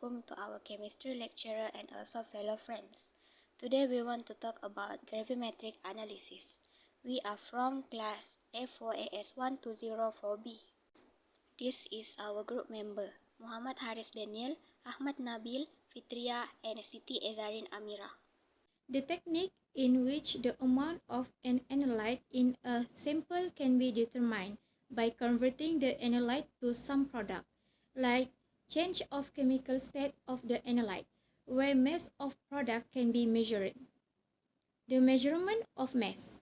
welcome to our chemistry lecturer and also fellow friends. Today we want to talk about gravimetric analysis. We are from class F4AS1204B. This is our group member, Muhammad Haris Daniel, Ahmad Nabil, Fitria, and Siti Ezarin Amira. The technique in which the amount of an analyte in a sample can be determined by converting the analyte to some product, like change of chemical state of the analyte, where mass of product can be measured. The measurement of mass.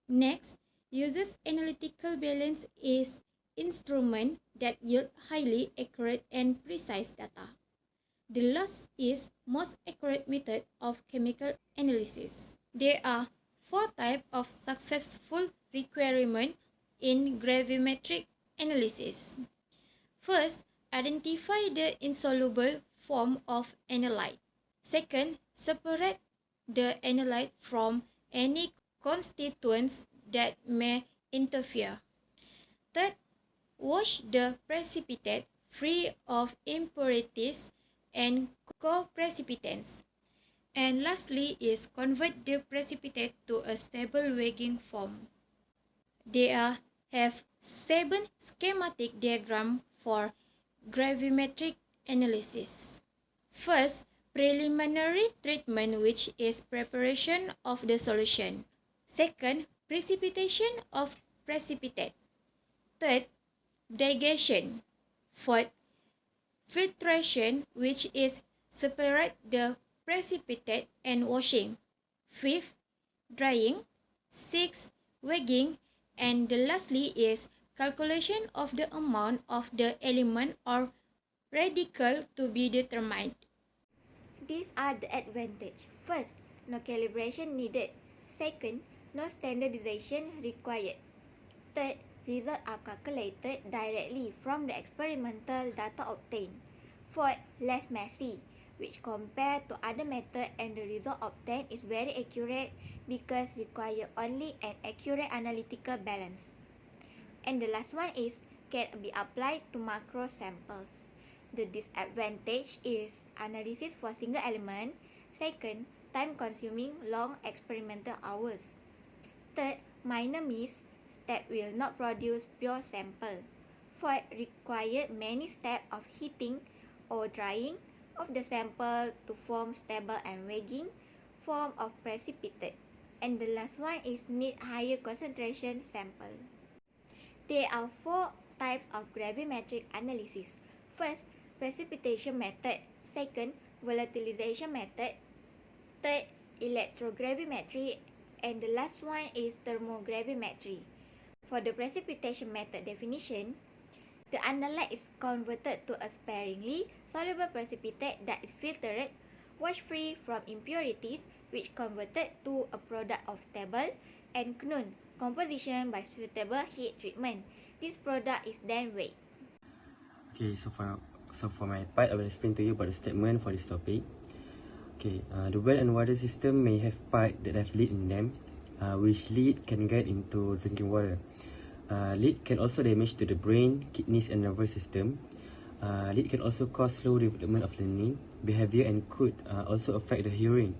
Next, uses analytical balance is instrument that yield highly accurate and precise data. The last is most accurate method of chemical analysis. There are 4 types of successful requirement in gravimetric analysis. First, identify the insoluble form of analyte. Second, separate the analyte from any constituents that may interfere. Third, wash the precipitate free of impurities and co-precipitants. And lastly is convert the precipitate to a stable weighing form. There have 7 schematic diagrams for gravimetric analysis. First, preliminary treatment, which is preparation of the solution. Second, precipitation of precipitate. Third, digestion. Fourth, filtration, which is separate the precipitate and washing. Fifth, drying. Sixth, weighing. And the lastly is calculation of the amount of the element or radical to be determined. These are the advantages. First, no calibration needed. Second, no standardization required. Third, results are calculated directly from the experimental data obtained. Fourth, less messy, which compared to other methods and the result obtained is very accurate because require only an accurate analytical balance. And the last one is can be applied to macro samples. The disadvantage is analysis for single element. Second, time consuming long experimental hours. Third, minor miss step will not produce pure sample. Fourth, require many steps of heating or drying of the sample to form stable and weighing form of precipitate. And the last one is need higher concentration sample. There are 4 types of gravimetric analysis. First, precipitation method. Second, volatilization method. Third, electrogravimetry. And the last one is thermogravimetry. For the precipitation method definition, the analyte is converted to a sparingly soluble precipitate that is filtered, washed free from impurities, which converted to a product of stable and known composition by suitable heat treatment. This product is then weighed. Okay, so for my part, I will explain to you about the statement for this topic. Okay, the well and water system may have pipes that have lead in them, which lead can get into drinking water. Lead can also damage to the brain, kidneys and nervous system. Lead can also cause slow development of learning, behavior and could also affect the hearing.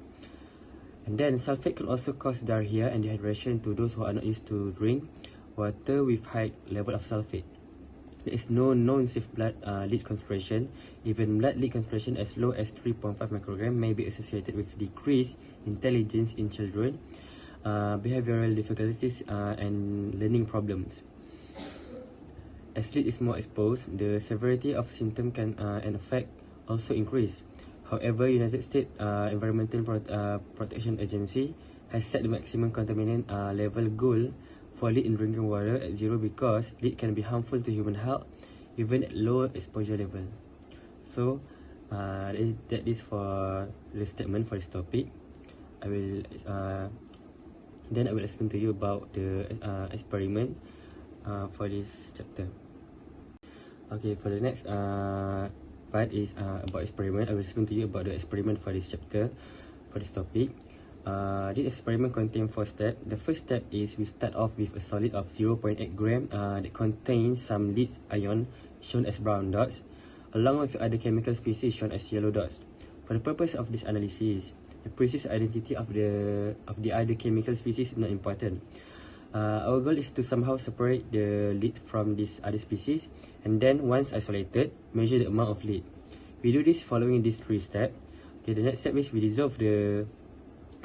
And then sulfate can also cause diarrhea and dehydration to those who are not used to drink water with high level of sulfate. There is no known safe blood lead concentration. Even blood lead concentration as low as 3.5 microgram may be associated with decreased intelligence in children, behavioral difficulties and learning problems. As lead is more exposed, the severity of symptom can and effect also increase. However, United States Environmental Protection Agency has set the maximum contaminant level goal for lead in drinking water at 0 because lead can be harmful to human health even at low exposure level. So that is for the statement for this topic. I will explain to you about the experiment for this chapter. Okay, for the next part is about experiment. I will explain to you about the experiment for this chapter, for this topic. This experiment contains 4 steps. The first step is we start off with a solid of 0.8 gram that contains some lead ion shown as brown dots. along with other chemical species shown as yellow dots. For the purpose of this analysis, the precise identity of the other chemical species is not important. Our goal is to somehow separate the lead from this other species, and then once isolated, measure the amount of lead. We do this following these 3 steps. Okay, the next step is we dissolve the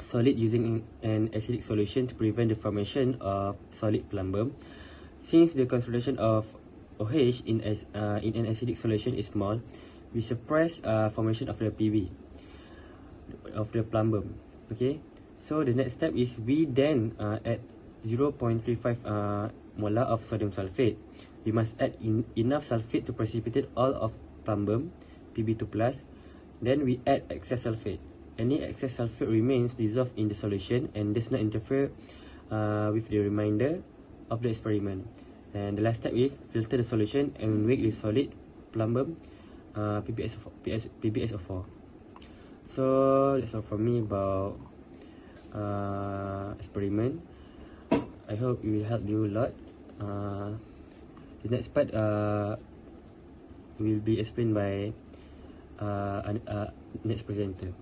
solid using an acidic solution to prevent the formation of solid plumbum. Since the concentration of OH in an acidic solution is small, we suppress formation of the PB, of the plumbum. Okay, so the next step is we then add 0.35 molar of sodium sulfate. We must add enough sulfate to precipitate all of plumbum, Pb2+. Then we add excess sulfate. Any excess sulfate remains dissolved in the solution and does not interfere with the remainder of the experiment. And the last step is filter the solution and wake the solid plumbum PbSO4. So that's all from me about experiment. I hope it will help you a lot. The next part will be explained by next presenter.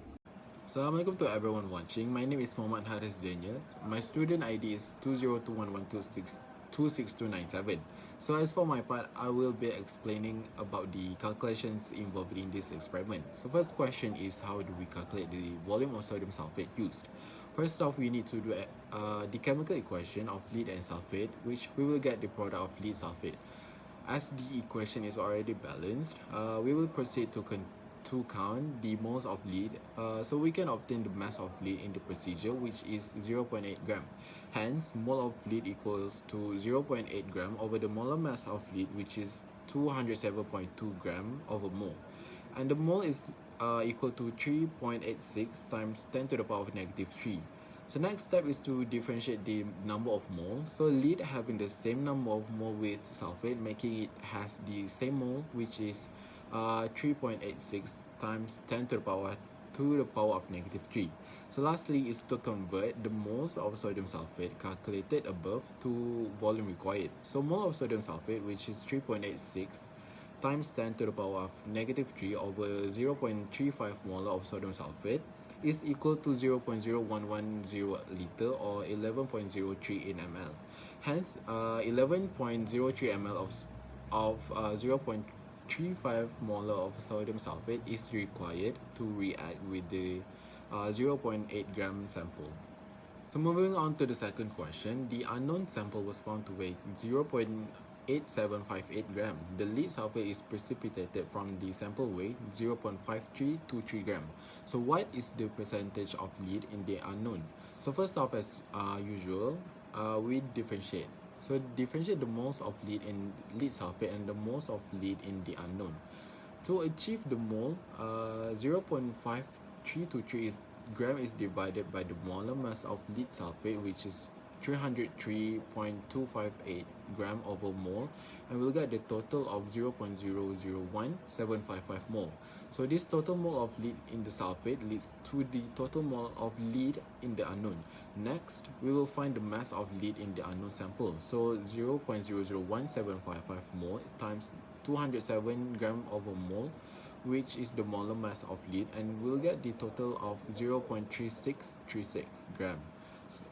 Assalamualaikum to everyone watching. My name is Muhammad Haris Daniel. My student ID is 20211266297. So as for my part, I will be explaining about the calculations involved in this experiment. So first question is, how do we calculate the volume of sodium sulfate used? First off, we need to do the chemical equation of lead and sulfate, which we will get the product of lead sulfate. As the equation is already balanced, we will proceed to count the moles of lead, so we can obtain the mass of lead in the procedure, which is 0.8 gram. Hence, mole of lead equals to 0.8 gram over the molar mass of lead, which is 207.2 gram over mole. And the mole is equal to 3.86 times 10 to the power of negative 3. So next step is to differentiate the number of mole. So lead having the same number of mole with sulfate, making it has the same mole, which is 3.86 times 10 to the power of negative 3. So lastly is to convert the moles of sodium sulfate calculated above to volume required. So mole of sodium sulfate, which is 3.86 times 10 to the power of negative 3 over 0.35 molar of sodium sulfate, is equal to 0.0110 liter or 11.03 in ml. Hence, 11.03 ml of 0.35 molar of sodium sulfate is required to react with the 0.8 gram sample. So moving on to the second question, the unknown sample was found to weigh 0.8758 gram. The lead sulfate is precipitated from the sample weight 0.5323 gram. So what is the percentage of lead in the unknown? So first off, as usual, we differentiate. So differentiate the moles of lead in lead sulfate and the moles of lead in the unknown. To achieve the mole, 0.5323 gram is divided by the molar mass of lead sulfate, which is 303.258 gram over mole, and we'll get the total of 0.001755 mole. So this total mole of lead in the sulfate leads to the total mole of lead in the unknown. Next, we will find the mass of lead in the unknown sample. So 0.001755 mole times 207 gram over mole, which is the molar mass of lead, and we'll get the total of 0.3636 gram.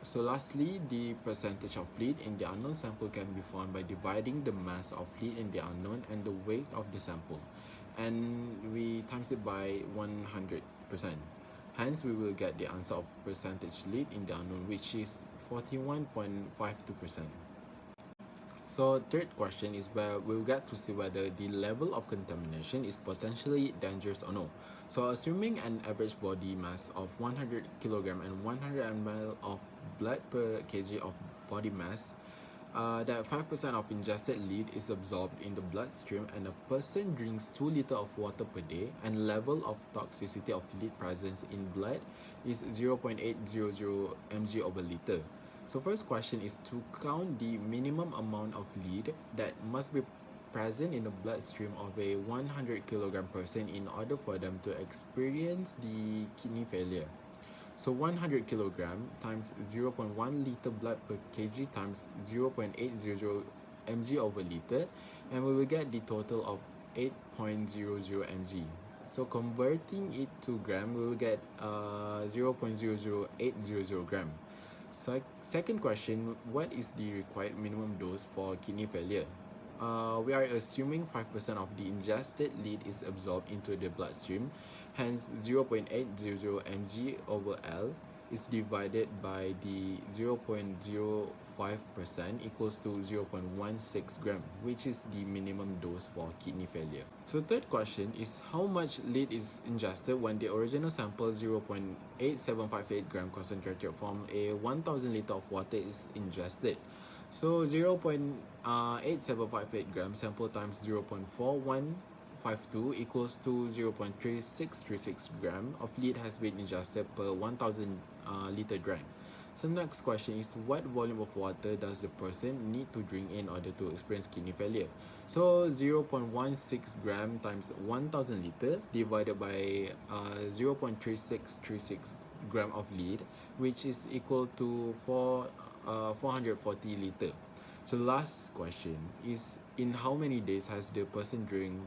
So lastly, the percentage of lead in the unknown sample can be found by dividing the mass of lead in the unknown and the weight of the sample, and we times it by 100%. Hence, we will get the answer of percentage lead in the unknown, which is 41.52%. So third question is where we'll get to see whether the level of contamination is potentially dangerous or no. So assuming an average body mass of 100 kg and 100 ml of blood per kg of body mass, that 5% of ingested lead is absorbed in the bloodstream, and a person drinks 2 liters of water per day, and level of toxicity of lead presence in blood is 0.800 mg over liter. So first question is to count the minimum amount of lead that must be present in the bloodstream of a 100 kg person in order for them to experience the kidney failure. So 100 kg times 0.1 liter blood per kg times 0.800 mg over liter, and we will get the total of mg. So converting it to gram, we will get 0.00800 gram. Second question, what is the required minimum dose for kidney failure? We are assuming 5% of the ingested lead is absorbed into the bloodstream, hence 0.800 mg over L is divided by the 0.05% equals to 0.16 gram, which is the minimum dose for kidney failure. So third question is how much lead is ingested when the original sample 0.8758 gram concentrated from a 1000 liter of water is ingested. So 0.8758 gram sample times 0.4152 equals to 0.3636 gram of lead has been ingested per 1000 liter drank. So next question is what volume of water does the person need to drink in order to experience kidney failure? So 0.16 gram times 1000 liter divided by 0.3636 gram of lead, which is equal to 440 liter. So last question is in how many days has the person drink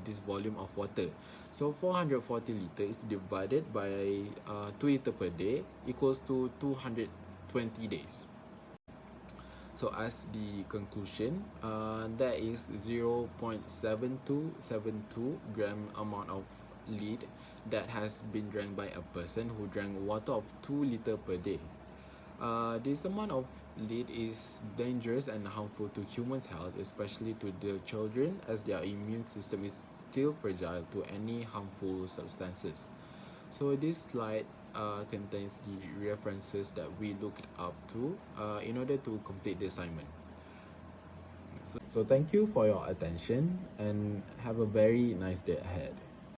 this volume of water? So 440 liter is divided by 2 liter per day equals to 220 days. So as the conclusion, that is 0.7272 gram amount of lead that has been drank by a person who drank water of 2 liter per day. This amount of lead is dangerous and harmful to humans' health, especially to the children, as their immune system is still fragile to any harmful substances. So this slide contains the references that we looked up to in order to complete the assignment. So thank you for your attention and have a very nice day ahead.